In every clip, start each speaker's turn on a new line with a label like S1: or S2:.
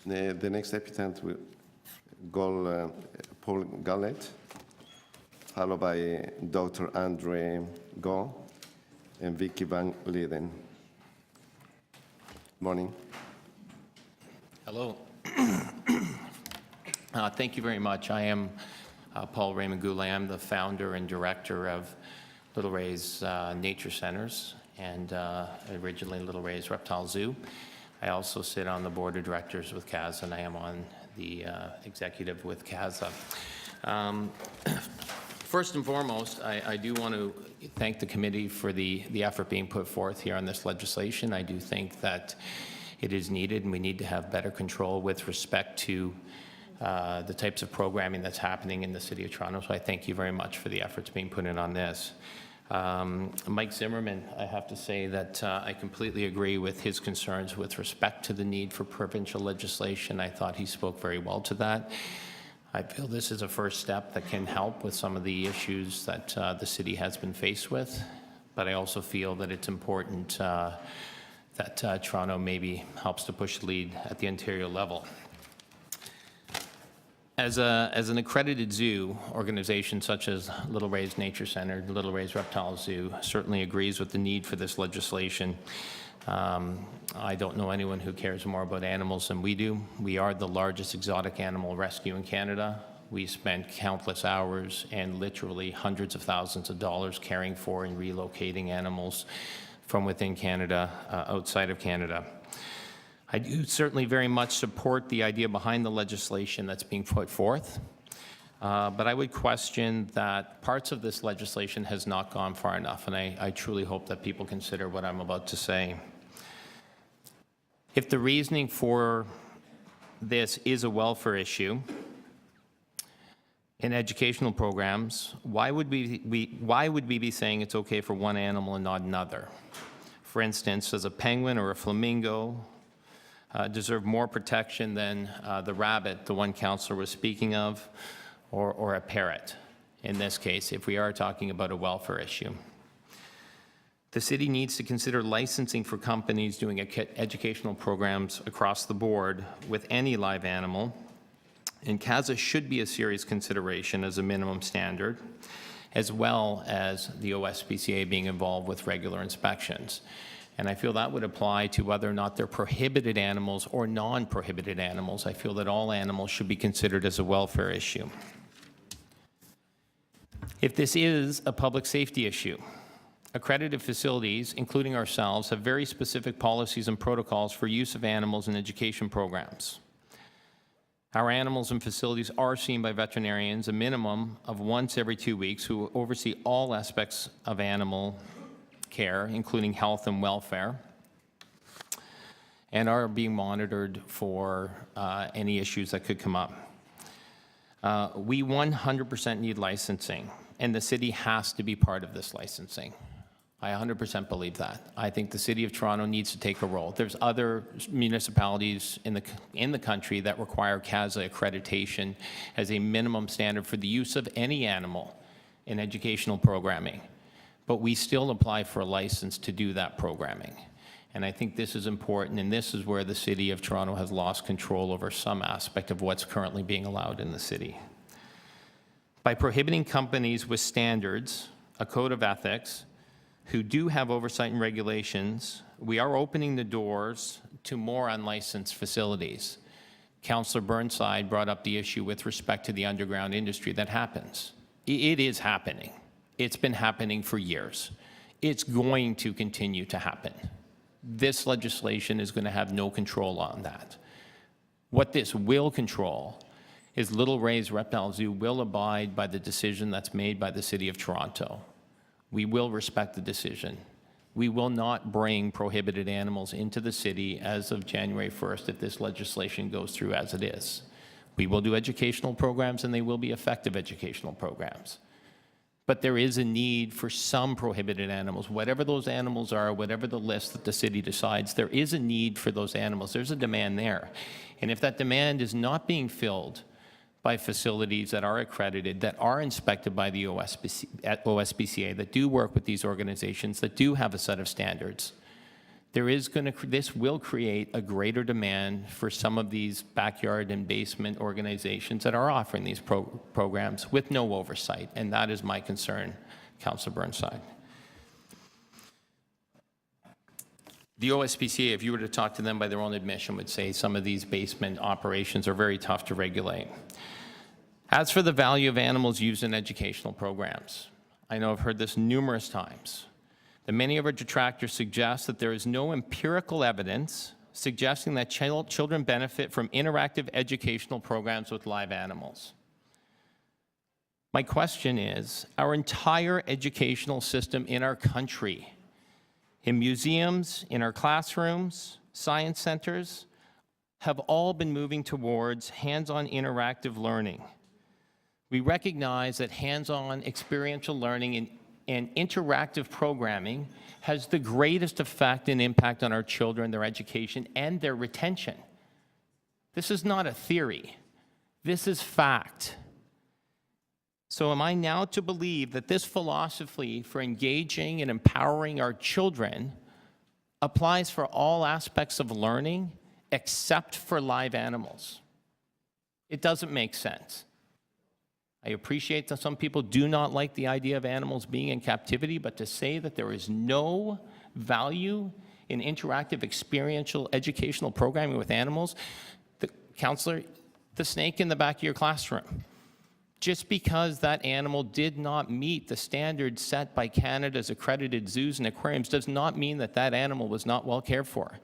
S1: The next applicant will Paul Goulet, followed by Dr. Andre Go and Vicky Van Leden. Morning.
S2: Hello. Thank you very much. I am Paul Raymond Goulet. I'm the founder and director of Little Ray's Nature Centers and originally Little Ray's Reptile Zoo. I also sit on the board of directors with CASA, and I am on the executive with CASA. First and foremost, I do want to thank the committee for the effort being put forth here on this legislation. I do think that it is needed, and we need to have better control with respect to the types of programming that's happening in the City of Toronto. So I thank you very much for the efforts being put in on this. Mike Zimmerman, I have to say that I completely agree with his concerns with respect to the need for provincial legislation. I thought he spoke very well to that. I feel this is a first step that can help with some of the issues that the city has been faced with, but I also feel that it's important that Toronto maybe helps to push the lead at the Ontario level. As an accredited zoo organization such as Little Ray's Nature Center, Little Ray's Reptile Zoo certainly agrees with the need for this legislation. I don't know anyone who cares more about animals than we do. We are the largest exotic animal rescue in Canada. We spent countless hours and literally hundreds of thousands of dollars caring for and relocating animals from within Canada, outside of Canada. I do certainly very much support the idea behind the legislation that's being put forth, but I would question that parts of this legislation has not gone far enough, and I truly hope that people consider what I'm about to say. If the reasoning for this is a welfare issue in educational programs, why would we be saying it's okay for one animal and not another? For instance, does a penguin or a flamingo deserve more protection than the rabbit, the one councillor was speaking of, or a parrot, in this case, if we are talking about a welfare issue. The city needs to consider licensing for companies doing educational programs across the board with any live animal, and CASA should be a serious consideration as a minimum standard, as well as the OSPCA being involved with regular inspections. And I feel that would apply to whether or not they're prohibited animals or non-prohibited animals. I feel that all animals should be considered as a welfare issue. If this is a public safety issue, accredited facilities, including ourselves, have very specific policies and protocols for use of animals in education programs. Our animals and facilities are seen by veterinarians a minimum of once every 2 weeks who oversee all aspects of animal care, including health and welfare, and are being monitored for any issues that could come up. We 100% need licensing, and the city has to be part of this licensing. I 100% believe that. I think the City of Toronto needs to take a role. There's other municipalities in the country that require CASA accreditation as a minimum standard for the use of any animal in educational programming. But we still apply for a license to do that programming. And I think this is important, and this is where the City of Toronto has lost control over some aspect of what's currently being allowed in the city. By prohibiting companies with standards, a code of ethics, who do have oversight and regulations, we are opening the doors to more unlicensed facilities. Councillor Burnside brought up the issue with respect to the underground industry that happens. It is happening. It's been happening for years. It's going to continue to happen. This legislation is going to have no control on that. What this will control is Little Ray's Reptile Zoo will abide by the decision that's made by the City of Toronto. We will respect the decision. We will not bring prohibited animals into the city as of January 1st if this legislation goes through as it is. We will do educational programs, and they will be effective educational programs. But there is a need for some prohibited animals. Whatever those animals are, whatever the list that the city decides, there is a need for those animals. There's a demand there. And if that demand is not being filled by facilities that are accredited, that are inspected by the OSPCA, that do work with these organizations, that do have a set of standards, this will create a greater demand for some of these backyard and basement organizations that are offering these programs with no oversight, and that is my concern, Councillor Burnside. The OSPCA, if you were to talk to them by their own admission, would say some of these basement operations are very tough to regulate. As for the value of animals used in educational programs, I know I've heard this numerous times, that many of our detractors suggest that there is no empirical evidence suggesting that children benefit from interactive educational programs with live animals. My question is, our entire educational system in our country, in museums, in our classrooms, science centers, have all been moving towards hands-on interactive learning. We recognize that hands-on experiential learning and interactive programming has the greatest effect and impact on our children, their education, and their retention. This is not a theory. This is fact. So am I now to believe that this philosophy for engaging and empowering our children applies for all aspects of learning except for live animals? It doesn't make sense. I appreciate that some people do not like the idea of animals being in captivity, but to say that there is no value in interactive experiential educational programming with animals, Counselor, the snake in the back of your classroom, just because that animal did not meet the standards set by Canada's accredited zoos and aquariums does not mean that that animal was not well cared for.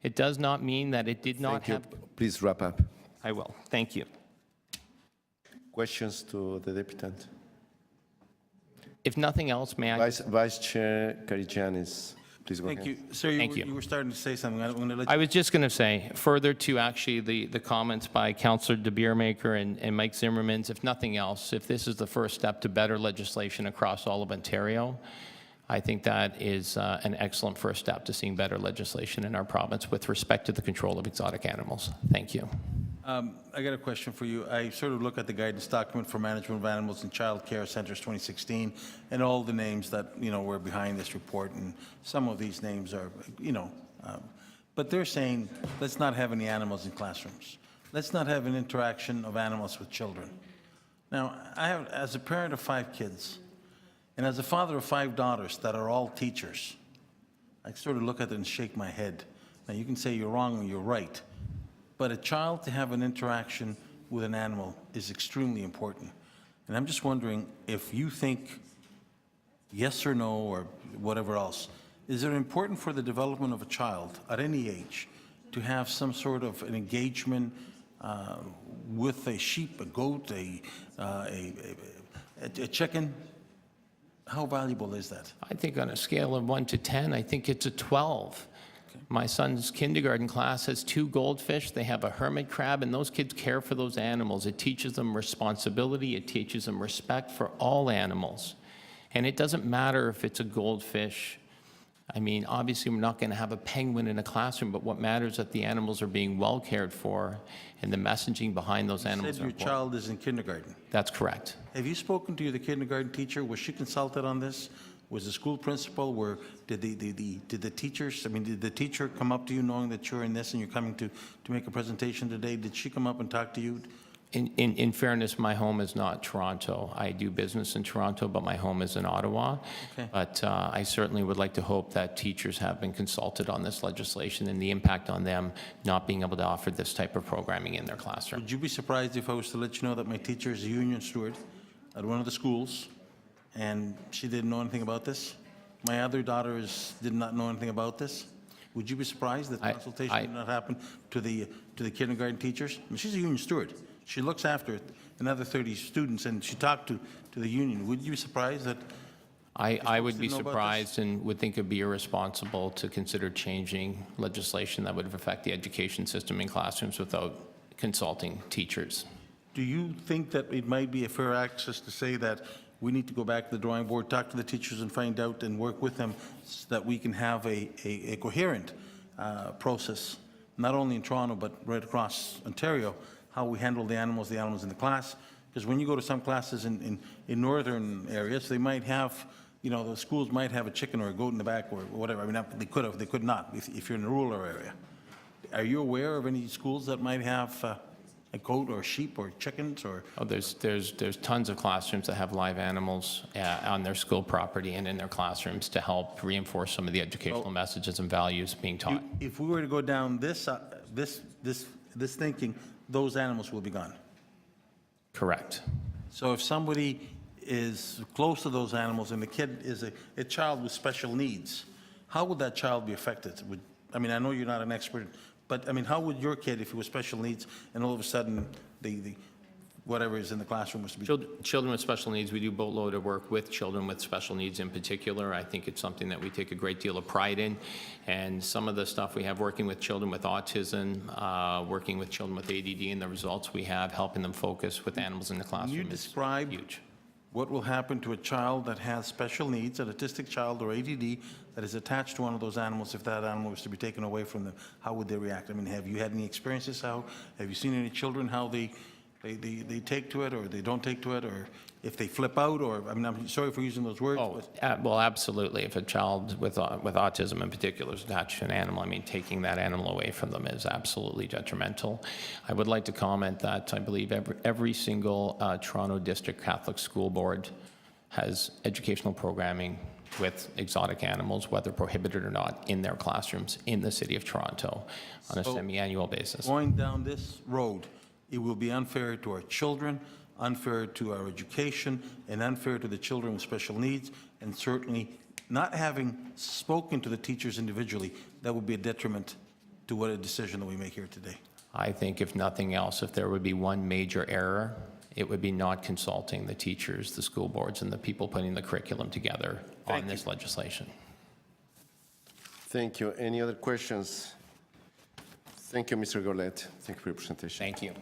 S2: It does not mean that it did not have...
S1: Please wrap up.
S2: I will. Thank you.
S1: Questions to the deputant?
S2: If nothing else, may I...
S1: Vice Chair Karigiannis, please go ahead.
S3: Thank you. Sir, you were starting to say something. I'm going to let you...
S2: I was just going to say, further to actually the comments by Councillor De Beermaker and Mike Zimmermans, if nothing else, if this is the first step to better legislation across all of Ontario, I think that is an excellent first step to seeing better legislation in our province with respect to the control of exotic animals. Thank you.
S3: I got a question for you. I sort of look at the guidance document for management of animals in child care centers 2016 and all the names that, were behind this report, and some of these names are, but they're saying, let's not have any animals in classrooms. Let's not have an interaction of animals with children. Now, as a parent of 5 kids, and as a father of 5 daughters that are all teachers, I sort of look at it and shake my head. Now, you can say you're wrong or you're right, but a child to have an interaction with an animal is extremely important. And I'm just wondering if you think yes or no or whatever else, is it important for the development of a child at any age to have some sort of an engagement with a sheep, a goat, a chicken? How valuable is that?
S2: I think on a scale of 1 to 10, I think it's a 12. My son's kindergarten class has 2 goldfish. They have a hermit crab, and those kids care for those animals. It teaches them responsibility. It teaches them respect for all animals. And it doesn't matter if it's a goldfish. I mean, obviously, we're not going to have a penguin in a classroom, but what matters is that the animals are being well cared for, and the messaging behind those animals
S3: You said your child is in kindergarten.
S2: That's correct.
S3: Have you spoken to the kindergarten teacher? Was she consulted on this? Was the school principal, did the teachers, did the teacher come up to you knowing that you're in this and you're coming to make a presentation today? Did she come up and talk to you?
S2: In fairness, my home is not Toronto. I do business in Toronto, but my home is in Ottawa.
S3: Okay.
S2: But I certainly would like to hope that teachers have been consulted on this legislation and the impact on them not being able to offer this type of programming in their classroom.
S3: Would you be surprised if I was to let you know that my teacher is a union steward at one of the schools, and she didn't know anything about this? My other daughters did not know anything about this. Would you be surprised that consultation did not happen to the kindergarten teachers? She's a union steward. She looks after another 30 students, and she talked to the union. Would you be surprised that?
S2: I would be surprised and would think it would be irresponsible to consider changing legislation that would affect the education system in classrooms without consulting teachers.
S3: Do you think that it might be a fair access to say that we need to go back to the drawing board, talk to the teachers and find out and work with them so that we can have a coherent process, not only in Toronto but right across Ontario, how we handle the animals in the class? Because when you go to some classes in northern areas, they might have, the schools might have a chicken or a goat in the back or whatever. I mean, they could have, they could not, if you're in a rural area. Are you aware of any schools that might have a goat or sheep or chickens or?
S2: Oh, there's tons of classrooms that have live animals on their school property and in their classrooms to help reinforce some of the educational messages and values being taught.
S3: If we were to go down this thinking, those animals will be gone.
S2: Correct.
S3: So if somebody is close to those animals and the kid is a child with special needs, how would that child be affected? I mean, I know you're not an expert, but I mean, how would your kid, if he was special needs, and all of a sudden the whatever is in the classroom was to be?
S2: Children with special needs, we do boatload of work with children with special needs in particular. I think it's something that we take a great deal of pride in. And some of the stuff we have working with children with autism, working with children with ADD, and the results we have, helping them focus with animals in the classroom
S3: Can you
S2: is
S3: describe
S2: huge.
S3: what will happen to a child that has special needs, an autistic child or ADD, that is attached to one of those animals? If that animal was to be taken away from them, how would they react? I mean, have you had any experiences? Have you seen any children, how they take to it or they don't take to it, or if they flip out, or, I mean, I'm sorry for using those words.
S2: Oh,
S3: but
S2: well, absolutely. If a child with autism in particular is attached to an animal, I mean, taking that animal away from them is absolutely detrimental. I would like to comment that I believe every single Toronto District Catholic School Board has educational programming with exotic animals, whether prohibited or not, in their classrooms in the city of Toronto on a semi-annual basis.
S3: Going down this road, it will be unfair to our children, unfair to our education, and unfair to the children with special needs, and certainly not having spoken to the teachers individually, that would be a detriment to what a decision that we make here today.
S2: I think if nothing else, if there would be one major error, it would be not consulting the teachers, the school boards, and the people putting the curriculum together on this legislation.
S1: Thank you. Any other questions? Thank you, Mr. Goulet. Thank you for your presentation.
S2: Thank you.